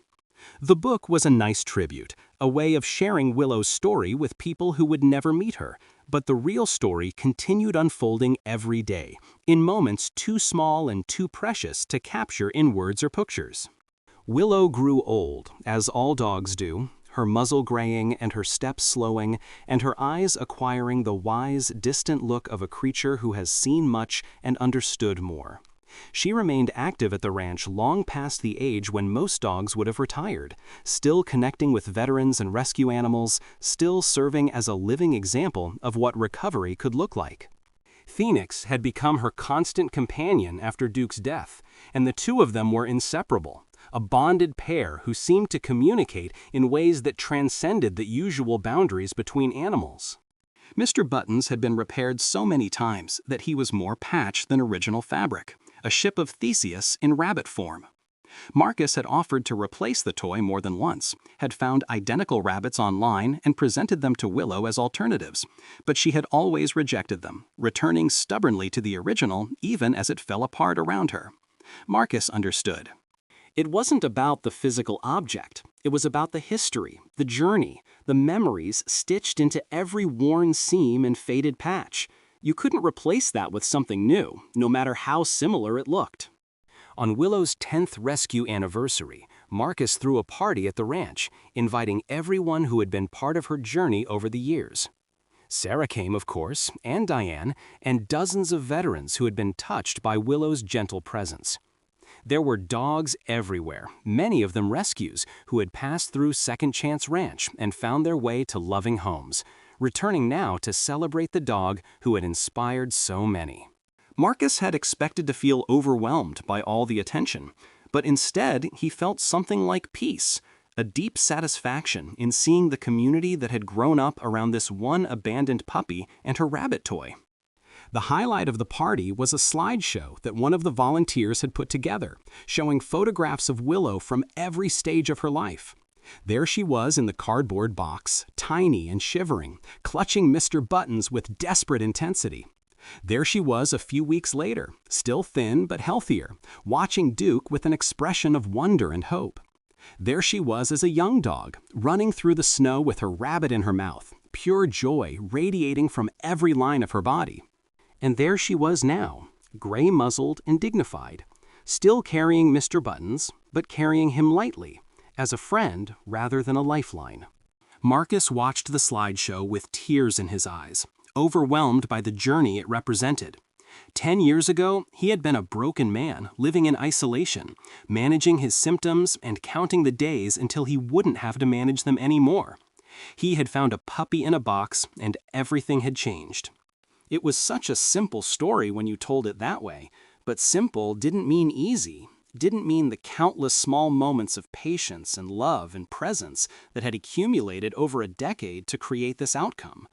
The book was a nice tribute, a way of sharing Willow's story with people who would never meet her, but the real story continued unfolding every day, in moments too small and too precious to capture in words or pictures. Willow grew old, as all dogs do, her muzzle graying and her steps slowing, and her eyes acquiring the wise, distant look of a creature who has seen much and understood more. She remained active at the ranch long past the age when most dogs would have retired, still connecting with veterans and rescue animals, still serving as a living example of what recovery could look like. Phoenix had become her constant companion after Duke's death, and the two of them were inseparable, a bonded pair who seemed to communicate in ways that transcended the usual boundaries between animals. Mr. Buttons had been repaired so many times that he was more patch than original fabric, a ship of Theseus in rabbit form. Marcus had offered to replace the toy more than once, had found identical rabbits online and presented them to Willow as alternatives, but she had always rejected them, returning stubbornly to the original even as it fell apart around her. Marcus understood. It wasn't about the physical object. It was about the history, the journey, the memories stitched into every worn seam and faded patch. You couldn't replace that with something new, no matter how similar it looked. On Willow's 10th rescue anniversary, Marcus threw a party at the ranch, inviting everyone who had been part of her journey over the years. Sarah came, of course, and Diane, and dozens of veterans who had been touched by Willow's gentle presence. There were dogs everywhere, many of them rescues, who had passed through Second Chance Ranch and found their way to loving homes, returning now to celebrate the dog who had inspired so many. Marcus had expected to feel overwhelmed by all the attention, but instead he felt something like peace, a deep satisfaction in seeing the community that had grown up around this one abandoned puppy and her rabbit toy. The highlight of the party was a slideshow that one of the volunteers had put together, showing photographs of Willow from every stage of her life. There she was in the cardboard box, tiny and shivering, clutching Mr. Buttons with desperate intensity. There she was a few weeks later, still thin but healthier, watching Duke with an expression of wonder and hope. There she was as a young dog, running through the snow with her rabbit in her mouth, pure joy radiating from every line of her body. And there she was now, gray-muzzled and dignified, still carrying Mr. Buttons, but carrying him lightly, as a friend rather than a lifeline. Marcus watched the slideshow with tears in his eyes, overwhelmed by the journey it represented. 10 years ago, he had been a broken man, living in isolation, managing his symptoms and counting the days until he wouldn't have to manage them anymore. He had found a puppy in a box, and everything had changed. It was such a simple story when you told it that way, but simple didn't mean easy, didn't mean the countless small moments of patience and love and presence that had accumulated over a decade to create this outcome.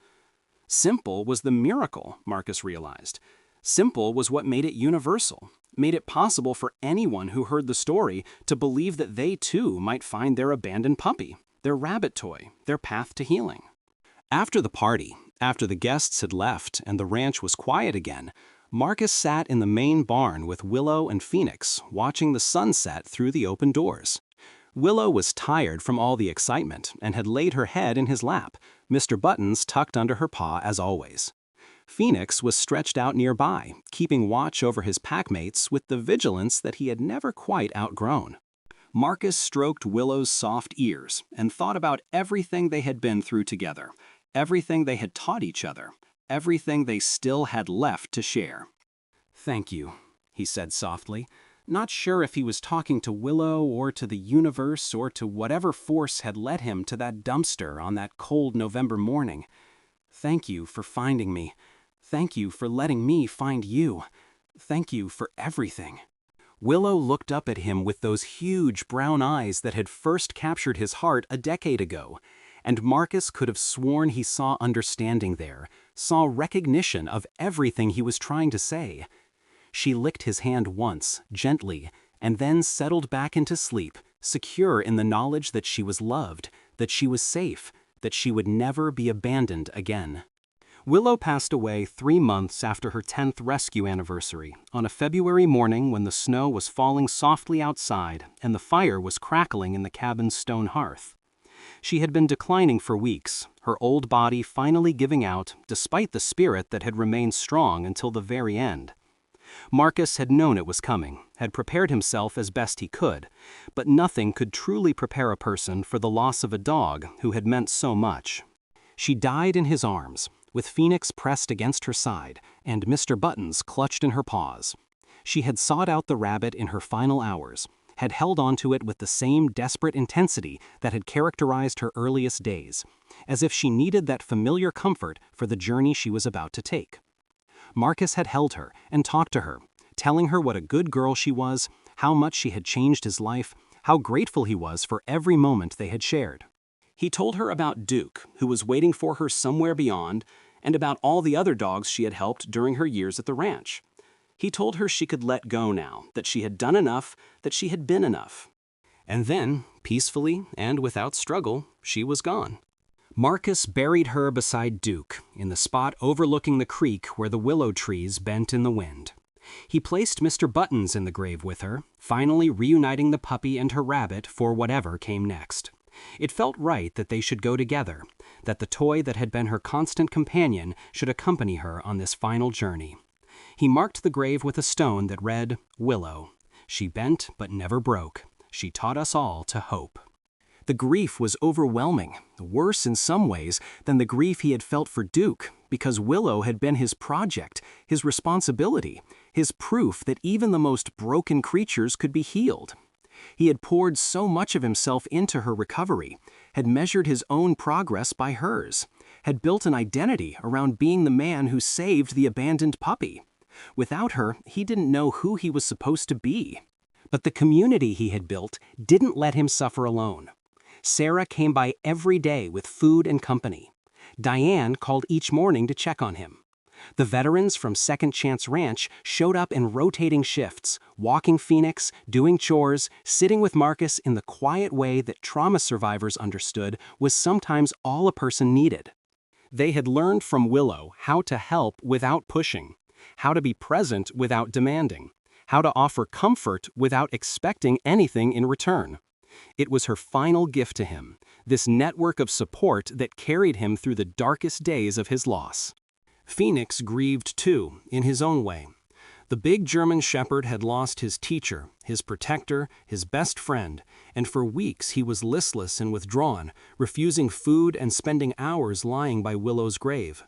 Simple was the miracle, Marcus realized. Simple was what made it universal, made it possible for anyone who heard the story to believe that they too might find their abandoned puppy, their rabbit toy, their path to healing. After the party, after the guests had left and the ranch was quiet again, Marcus sat in the main barn with Willow and Phoenix, watching the sunset through the open doors. Willow was tired from all the excitement and had laid her head in his lap, Mr. Buttons tucked under her paw as always. Phoenix was stretched out nearby, keeping watch over his packmates with the vigilance that he had never quite outgrown. Marcus stroked Willow's soft ears and thought about everything they had been through together, everything they had taught each other, everything they still had left to share. "Thank you," he said softly, not sure if he was talking to Willow or to the universe or to whatever force had led him to that dumpster on that cold November morning. "Thank you for finding me. Thank you for letting me find you. Thank you for everything." Willow looked up at him with those huge brown eyes that had first captured his heart a decade ago, and Marcus could have sworn he saw understanding there, saw recognition of everything he was trying to say. She licked his hand once, gently, and then settled back into sleep, secure in the knowledge that she was loved, that she was safe, that she would never be abandoned again. Willow passed away 3 months after her 10th rescue anniversary, on a February morning when the snow was falling softly outside and the fire was crackling in the cabin's stone hearth. She had been declining for weeks, her old body finally giving out despite the spirit that had remained strong until the very end. Marcus had known it was coming, had prepared himself as best he could, but nothing could truly prepare a person for the loss of a dog who had meant so much. She died in his arms, with Phoenix pressed against her side and Mr. Buttons clutched in her paws. She had sought out the rabbit in her final hours, had held onto it with the same desperate intensity that had characterized her earliest days, as if she needed that familiar comfort for the journey she was about to take. Marcus had held her and talked to her, telling her what a good girl she was, how much she had changed his life, how grateful he was for every moment they had shared. He told her about Duke, who was waiting for her somewhere beyond, and about all the other dogs she had helped during her years at the ranch. He told her she could let go now, that she had done enough, that she had been enough. And then, peacefully and without struggle, she was gone. Marcus buried her beside Duke, in the spot overlooking the creek where the willow trees bent in the wind. He placed Mr. Buttons in the grave with her, finally reuniting the puppy and her rabbit for whatever came next. It felt right that they should go together, that the toy that had been her constant companion should accompany her on this final journey. He marked the grave with a stone that read, "Willow. She bent but never broke. She taught us all to hope." The grief was overwhelming, worse in some ways than the grief he had felt for Duke, because Willow had been his project, his responsibility, his proof that even the most broken creatures could be healed. He had poured so much of himself into her recovery, had measured his own progress by hers, had built an identity around being the man who saved the abandoned puppy. Without her, he didn't know who he was supposed to be. But the community he had built didn't let him suffer alone. Sarah came by every day with food and company. Diane called each morning to check on him. The veterans from Second Chance Ranch showed up in rotating shifts, walking Phoenix, doing chores, sitting with Marcus in the quiet way that trauma survivors understood was sometimes all a person needed. They had learned from Willow how to help without pushing, how to be present without demanding, how to offer comfort without expecting anything in return. It was her final gift to him, this network of support that carried him through the darkest days of his loss. Phoenix grieved too, in his own way. The big German shepherd had lost his teacher, his protector, his best friend, and for weeks he was listless and withdrawn, refusing food and spending hours lying by Willow's grave.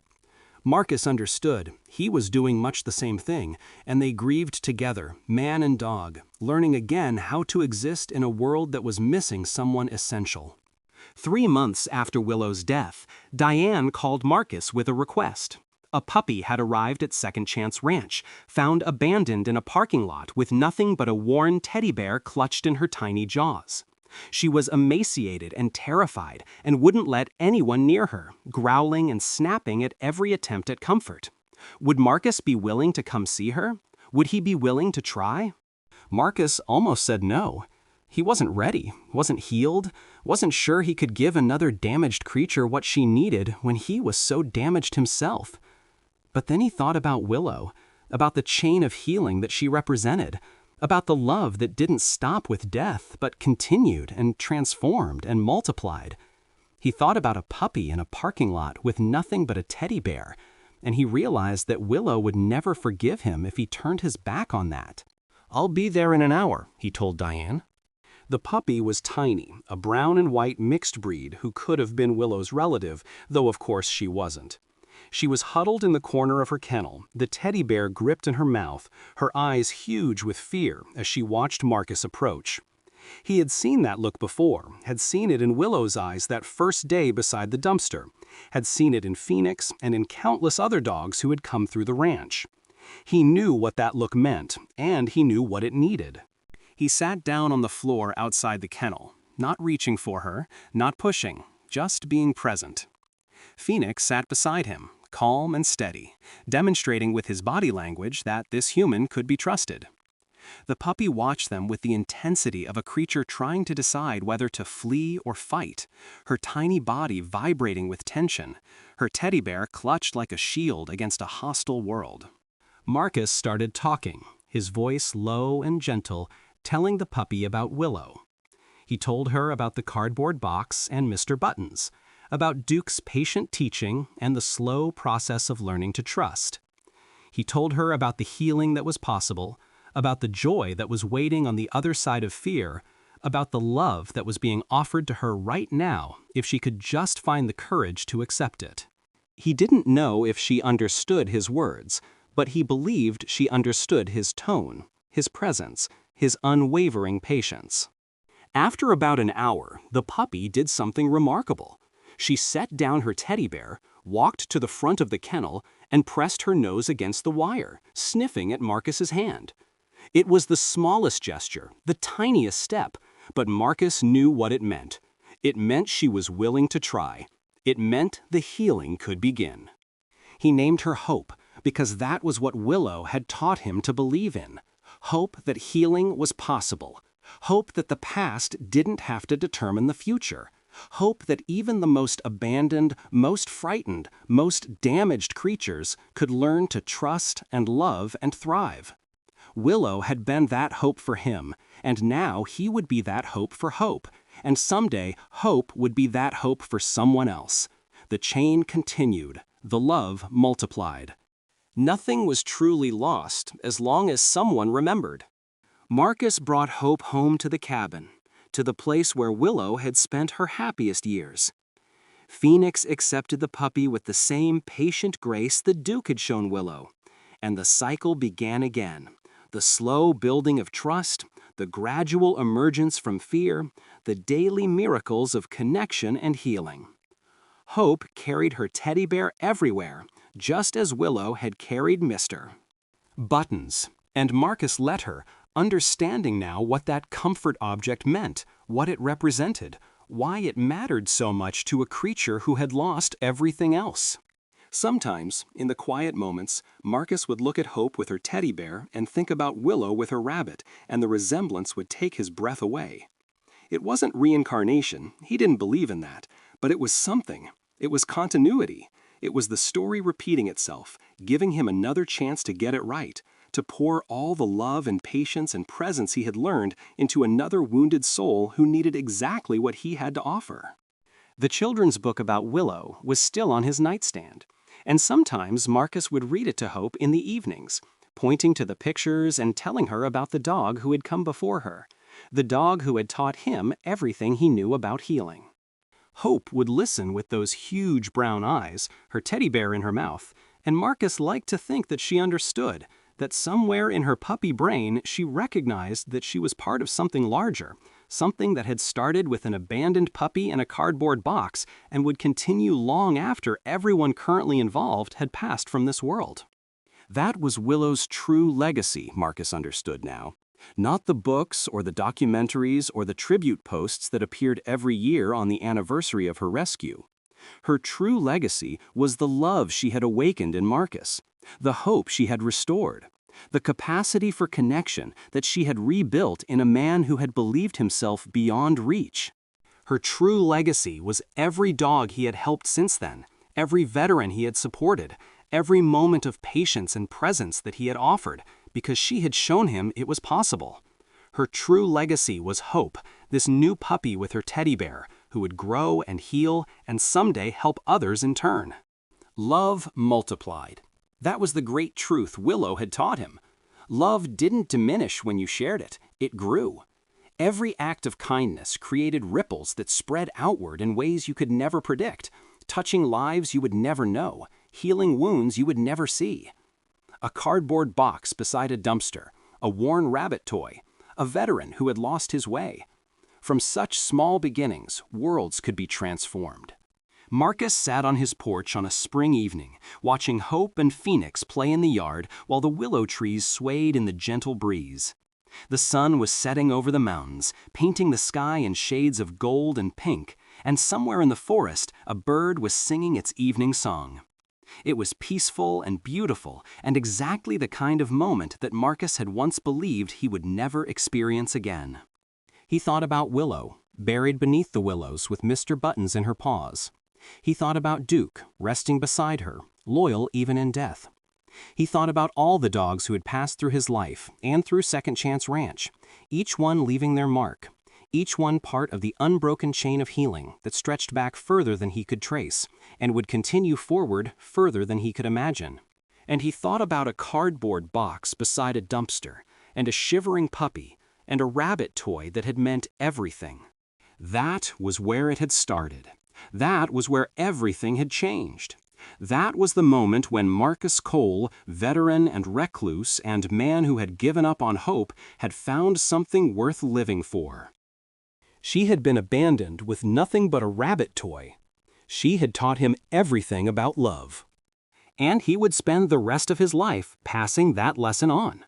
Marcus understood. He was doing much the same thing, and they grieved together, man and dog, learning again how to exist in a world that was missing someone essential. 3 months after Willow's death, Diane called Marcus with a request. A puppy had arrived at Second Chance Ranch, found abandoned in a parking lot with nothing but a worn teddy bear clutched in her tiny jaws. She was emaciated and terrified and wouldn't let anyone near her, growling and snapping at every attempt at comfort. Would Marcus be willing to come see her? Would he be willing to try? Marcus almost said no. He wasn't ready, wasn't healed, wasn't sure he could give another damaged creature what she needed when he was so damaged himself. But then he thought about Willow, about the chain of healing that she represented, about the love that didn't stop with death but continued and transformed and multiplied. He thought about a puppy in a parking lot with nothing but a teddy bear, and he realized that Willow would never forgive him if he turned his back on that. "I'll be there in an hour," he told Diane. The puppy was tiny, a brown and white mixed breed who could have been Willow's relative, though of course she wasn't. She was huddled in the corner of her kennel, the teddy bear gripped in her mouth, her eyes huge with fear as she watched Marcus approach. He had seen that look before, had seen it in Willow's eyes that first day beside the dumpster, had seen it in Phoenix and in countless other dogs who had come through the ranch. He knew what that look meant, and he knew what it needed. He sat down on the floor outside the kennel, not reaching for her, not pushing, just being present. Phoenix sat beside him, calm and steady, demonstrating with his body language that this human could be trusted. The puppy watched them with the intensity of a creature trying to decide whether to flee or fight, her tiny body vibrating with tension, her teddy bear clutched like a shield against a hostile world. Marcus started talking, his voice low and gentle, telling the puppy about Willow. He told her about the cardboard box and Mr. Buttons, about Duke's patient teaching and the slow process of learning to trust. He told her about the healing that was possible, about the joy that was waiting on the other side of fear, about the love that was being offered to her right now if she could just find the courage to accept it. He didn't know if she understood his words, but he believed she understood his tone, his presence, his unwavering patience. After about an hour, the puppy did something remarkable. She set down her teddy bear, walked to the front of the kennel, and pressed her nose against the wire, sniffing at Marcus's hand. It was the smallest gesture, the tiniest step, but Marcus knew what it meant. It meant she was willing to try. It meant the healing could begin. He named her Hope, because that was what Willow had taught him to believe in. Hope that healing was possible. Hope that the past didn't have to determine the future. Hope that even the most abandoned, most frightened, most damaged creatures could learn to trust and love and thrive. Willow had been that hope for him, and now he would be that hope for Hope, and someday Hope would be that hope for someone else. The chain continued, the love multiplied. Nothing was truly lost as long as someone remembered. Marcus brought Hope home to the cabin, to the place where Willow had spent her happiest years. Phoenix accepted the puppy with the same patient grace the Duke had shown Willow, and the cycle began again. The slow building of trust, the gradual emergence from fear, the daily miracles of connection and healing. Hope carried her teddy bear everywhere, just as Willow had carried Mr. Buttons, and Marcus let her, understanding now what that comfort object meant, what it represented, why it mattered so much to a creature who had lost everything else. Sometimes, in the quiet moments, Marcus would look at Hope with her teddy bear and think about Willow with her rabbit, and the resemblance would take his breath away. It wasn't reincarnation, he didn't believe in that, but it was something. It was continuity. It was the story repeating itself, giving him another chance to get it right, to pour all the love and patience and presence he had learned into another wounded soul who needed exactly what he had to offer. The children's book about Willow was still on his nightstand, and sometimes Marcus would read it to Hope in the evenings, pointing to the pictures and telling her about the dog who had come before her, the dog who had taught him everything he knew about healing. Hope would listen with those huge brown eyes, her teddy bear in her mouth, and Marcus liked to think that she understood, that somewhere in her puppy brain she recognized that she was part of something larger, something that had started with an abandoned puppy in a cardboard box and would continue long after everyone currently involved had passed from this world. That was Willow's true legacy, Marcus understood now. Not the books or the documentaries or the tribute posts that appeared every year on the anniversary of her rescue. Her true legacy was the love she had awakened in Marcus, the hope she had restored, the capacity for connection that she had rebuilt in a man who had believed himself beyond reach. Her true legacy was every dog he had helped since then, every veteran he had supported, every moment of patience and presence that he had offered, because she had shown him it was possible. Her true legacy was Hope, this new puppy with her teddy bear, who would grow and heal and someday help others in turn. Love multiplied. That was the great truth Willow had taught him. Love didn't diminish when you shared it, it grew. Every act of kindness created ripples that spread outward in ways you could never predict, touching lives you would never know, healing wounds you would never see. A cardboard box beside a dumpster, a worn rabbit toy, a veteran who had lost his way. From such small beginnings, worlds could be transformed. Marcus sat on his porch on a spring evening, watching Hope and Phoenix play in the yard while the willow trees swayed in the gentle breeze. The sun was setting over the mountains, painting the sky in shades of gold and pink, and somewhere in the forest a bird was singing its evening song. It was peaceful and beautiful, and exactly the kind of moment that Marcus had once believed he would never experience again. He thought about Willow, buried beneath the willows with Mr. Buttons in her paws. He thought about Duke, resting beside her, loyal even in death. He thought about all the dogs who had passed through his life and through Second Chance Ranch, each one leaving their mark, each one part of the unbroken chain of healing that stretched back further than he could trace and would continue forward further than he could imagine. And he thought about a cardboard box beside a dumpster, and a shivering puppy, and a rabbit toy that had meant everything. That was where it had started. That was where everything had changed. That was the moment when Marcus Cole, veteran and recluse and man who had given up on hope, had found something worth living for. She had been abandoned with nothing but a rabbit toy. She had taught him everything about love. And he would spend the rest of his life passing that lesson on.